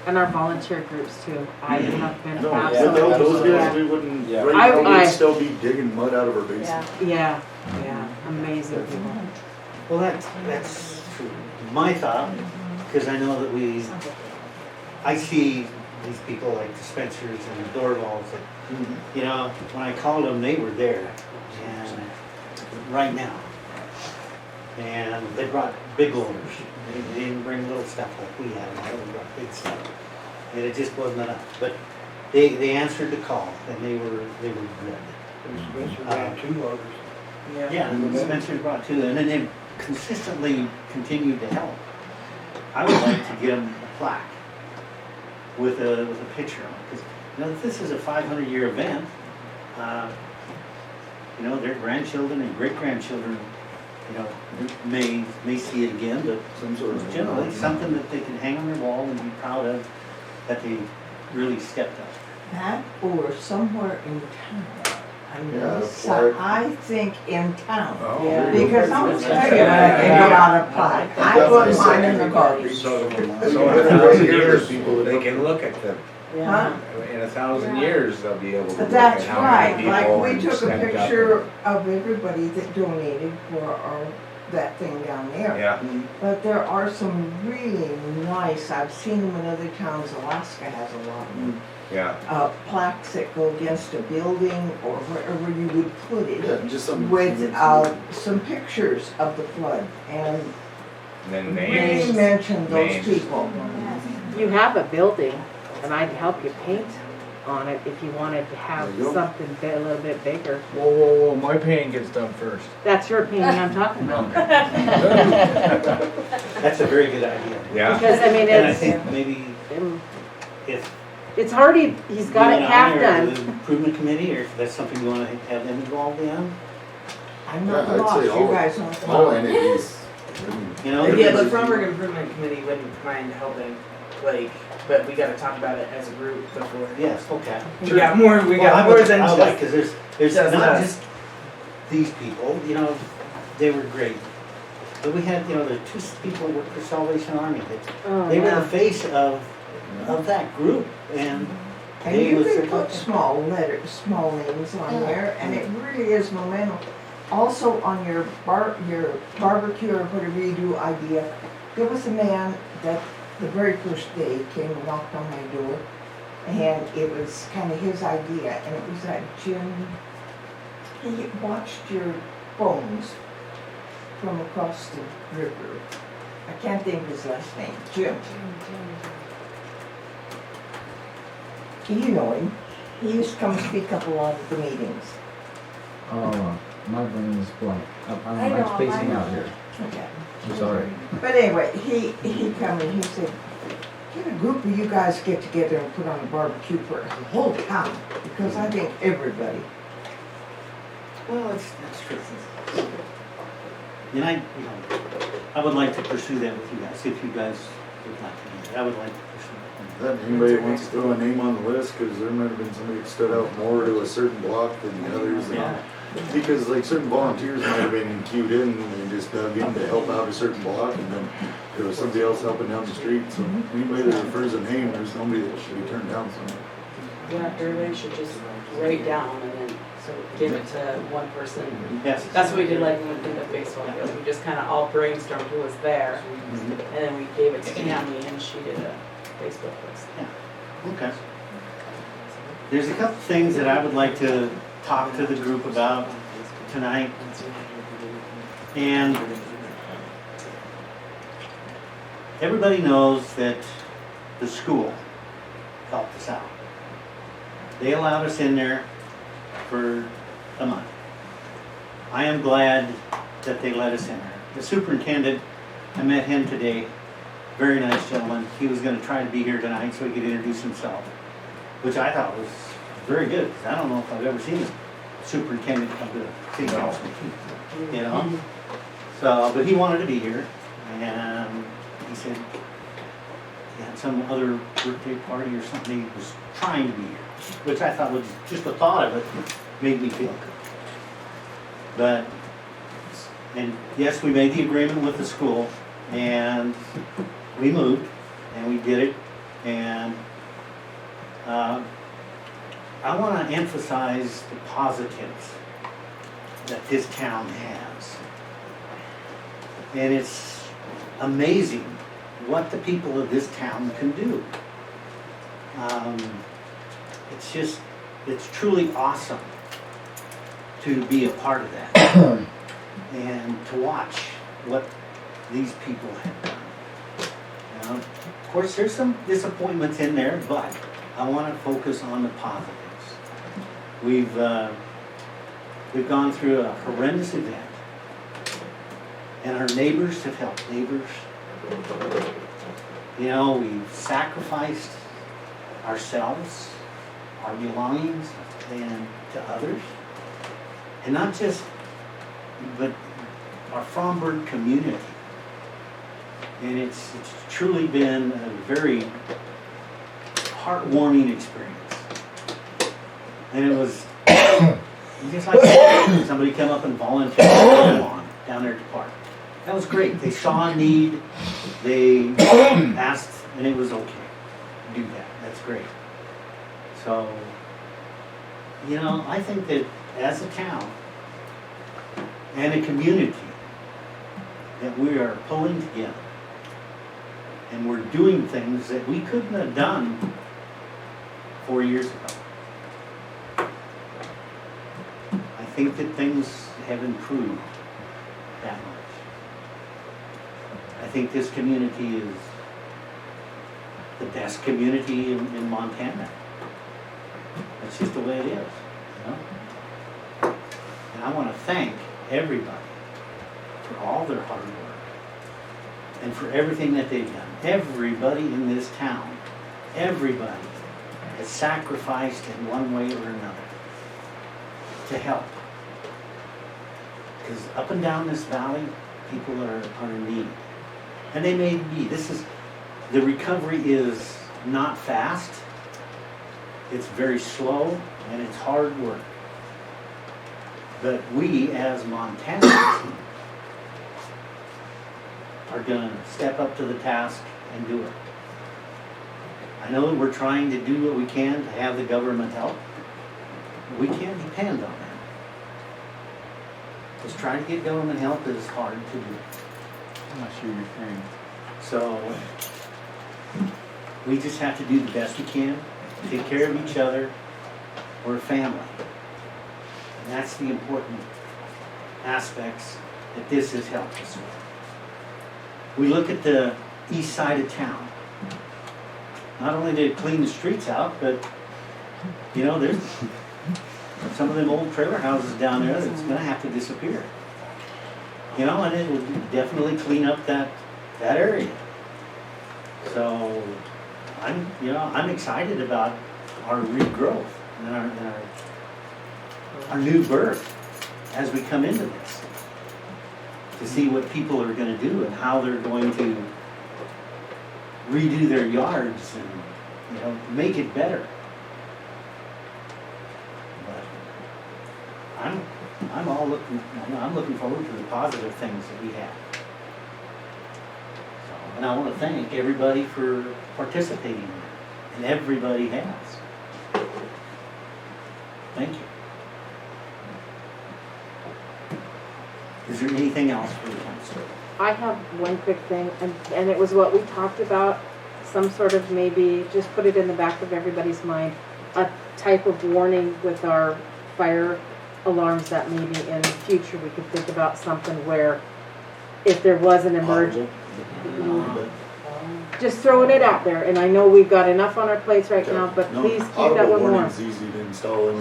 And our volunteer groups too. I have been No, absolutely. without those guys, Yeah. we wouldn't, Yeah. right now, I- we'd still be digging mud out of our basement. Yeah, yeah, amazing people. Well, that's true. My thought, because I know that I see these people like dispensers and the door walls that, you know, when I called them, they were there, and right now. And they brought big loaders. They didn't bring little stuff like we had, they brought big stuff. And it just wasn't enough. But they answered the call, and they were good. Two loaders. Yeah, and Spencer brought two, and then they consistently continued to help. I would like to get them a plaque with a picture on it, because you know, this is a 500-year event. You know, their grandchildren and great-grandchildren, you know, may see it again, but Some sort of. generally something that they can hang on their wall and be proud of, that they really stepped up. That or somewhere in town. I mean, Yeah, so plaque. I think in town. Oh, Yeah. there you go. Because I'm telling you, I get out of plaque. I put mine in the garbage. So So in in 1,000 years, years, people they can look at them. Huh? In 1,000 years, they'll be able to look at That's how right, many like people we and took a stepped up picture of everybody that donated for that thing down there. Yeah. But there are some really nice, I've seen them in other towns, Alaska has a lot of them. Yeah. Plaques that go against a building or wherever you would put it. Yeah, just some. With some pictures of the flood and And then really names. mention those Names. people. You have a building, and I'd help you paint on it if you wanted to have There you go. something a little bit bigger. Whoa, my painting gets done first. That's your painting I'm talking about. That's a very good idea. Yeah. Because, I mean, And I it's, think maybe if it's already, he's got it half Or done. the improvement committee, or if that's something you want to have them involved in, I'm not Yeah, I'd lost, say you all- guys don't. All entities. I mean, you know? Yeah, the Fromberg Improvement Committee wouldn't mind helping, like, but we gotta talk about it as a group before. Yes, okay. We got more, we Well, got I more would- than I would like, just. because there's just not us. just these people, you know, they were great. But we had, you know, the two people who worked for Salvation Army, Oh, they were the yeah. face of that group, and And they you was. can put small letters, small names on there, and it really is momentum. Also on your barbecue or whatever you do idea, there was a man that the very first day came and knocked on my door, and it was kind of his idea, and it was that Jim, he watched your phones from across the river. I can't think of his last name, Jim. You know him. He used to come speak up a lot at the meetings. Oh, my brain is blank. I I'm know, spacing mine- out here. Okay. I'm sorry. But anyway, he come and he said, get a group of you guys get together and put on a barbecue for the whole town, because I think everybody. Well, that's true. And I would like to pursue that with you guys, if you guys would like to do that. I would like to pursue that. That anybody wants to throw a name on the list, because there might have been somebody that stood out more to a certain block than the others. and- Yeah. Because like certain volunteers might have been queued in and they just dug in to help out a certain block, and then there was somebody else helping down the street. So anybody that refers a name, there's nobody that should be turned down somewhere. Yeah, everybody should just write down and then give it to one person. Yes. That's what we did like when we did the baseball field. We just kind of all brainstormed who was there, Mhm. and then we gave it to Tammy, and she did a Facebook post. Okay. There's a couple things that I would like to talk to the group about tonight. And everybody knows that the school helped us out. They allowed us in there for a month. I am glad that they let us in there. The superintendent, I met him today, very nice gentleman. He was going to try to be here tonight so he could introduce himself, which I thought was very good, because I don't know if I've ever seen a superintendent come to a city council meeting, you know? So, but he wanted to be here, and he said he had some other birthday party or something, he was trying to be here, which I thought was, just the thought of it made me feel good. But, and yes, we made the agreement with the school, and we moved, and we did it And I want to emphasize the positives that this town has. And it's amazing what the people of this town can do. It's truly awesome to be a part of that and to watch what these people have done. Of course, there's some disappointments in there, but I want to focus on the positives. We've gone through a horrendous event, and our neighbors have helped neighbors. We've sacrificed ourselves, our belongings, and to others. And not just, but our Fromberg community. And it's truly been a very heartwarming experience. And it was just like somebody come up and volunteered on down there at the park. That was great. They saw a need, they asked, and it was okay to do that. That's great. So, I think that as a town and a community, that we are pulling together and we're doing things that we couldn't have done 4 years ago. I think that things have improved that much. I think this community is the best community in Montana. That's just the way it is, And I want to thank everybody for all their hard work and for everything that they've done. Everybody in this town, everybody has sacrificed in one way or another to help. Because up and down this valley, people are in need. And they may be. The recovery is not fast. It's very slow and it's hard work. But we as Montanans are going to step up to the task and do it. I know that we're trying to do what we can to have the government help. We can't depend on that. Just trying to get government help is hard to do. I'm not sure you're saying. So we just have to do the best we can, take care of each other. We're a family. And that's the important aspects that this has helped us with. We look at the east side of town. Not only did it clean the streets out, but there's some of them old trailer houses down there that's going to have to disappear. And it will definitely clean up that area. So I'm excited about our regrowth and our new birth as we come into this, to see what people are going to do and how they're going to redo their yards and make it better. But I'm looking forward to the positive things that we have. So, and I want to thank everybody for participating in that, and everybody has. Thank you. Is there anything else for the council? I have one quick thing, and it was what we talked about, some sort of maybe, just put it in the back of everybody's mind, a type of warning with our fire alarms that maybe in the future we could think about something where if there was an emergency, just throwing it out there, and I know we've got enough on our plates right now, but please keep that Audible one more. warning's easy to install.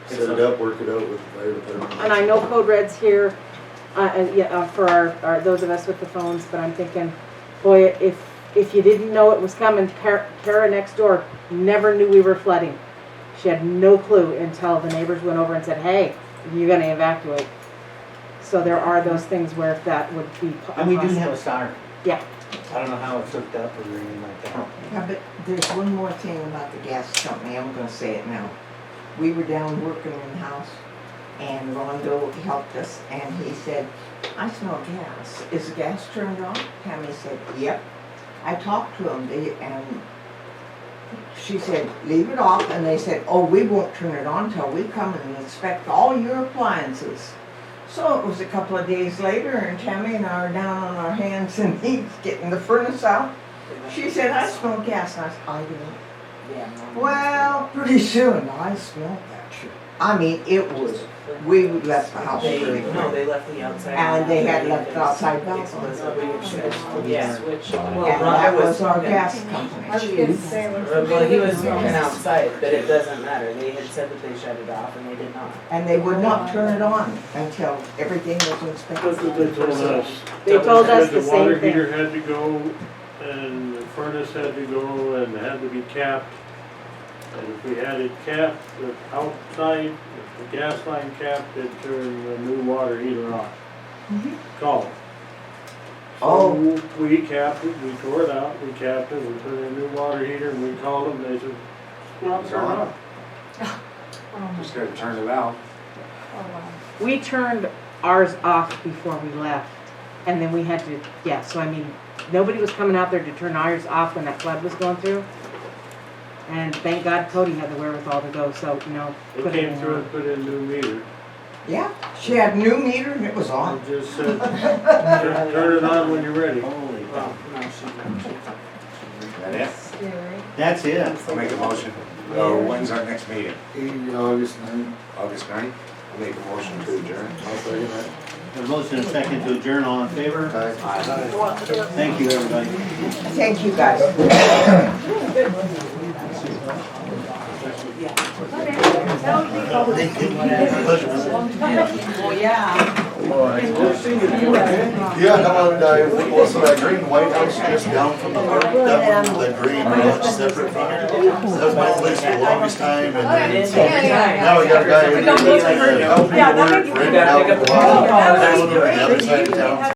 Set it up, work it out with the fire department. And I know Code Red's here, for our those of us with the phones, but I'm thinking, boy, if you didn't know it was coming, Kara next door never knew we were flooding. She had no clue until the neighbors went over and said, hey, you're going to evacuate. So there are those things where if that would be possible. And we do have a siren. Yeah. I don't know how it's hooked up or anything like that. Yeah, but there's one more thing about the gas company, I'm gonna say it now. We were down working in the house, and Rondo helped us, and he said, I smell gas. Is the gas turned on? Tammy said, yep. I talked to him, and she said, leave it off, and they said, oh, we won't turn it on till we come and inspect all your appliances. So it was a couple of days later, and Tammy and I are down on our hands and knees getting the furnace out. She said, I smell gas, and I said, I didn't. Yeah. Well, pretty soon, I smelled that shit. I mean, it was, we left the house early. No, they left the outside. And they had left the outside valve on. Yeah. Switch. And Well, that Ron was our was- gas company. Well, he was smoking outside, but it doesn't matter. They had said that they shut it off and they did not. And they would not turn it on until everything was inspected. That's what they told us. They told us the The water same thing. heater had to go, and the furnace had to go, and had to be capped. And if we had it capped, the outside, if the gas line capped, it'd turn the new water heater on. Mhm. Call. Oh. So we capped it, we tore it out, we capped it, we put in a new water heater, and we called them, they said, well, turn it on. Just gotta turn it out. We turned ours off before we left, and then we had to, yeah, so I mean, nobody was coming out there to turn ours off when that flood was going through. And thank God Cody had the wherewithal to go, so, you know. They put it came in through there. and put in a new meter. Yeah, she had a new meter and it was on. They just said, turn it on when you're ready. Holy cow. No, she That it? That's it. I'll make a motion. When's our next meeting? August 9th. August 9th? I'll make a motion to adjourn. I'll second that. A motion and a second to adjourn, all in favor? Aye. Thank you, everybody. Thank you, guys. Oh, yeah. Yeah, no, and also that green White House just down from the park, that one, the green ranch separate from it. That was my place for the longest time, and then now we got a guy in there that's helping me work, renting out the lot, on the other side of town.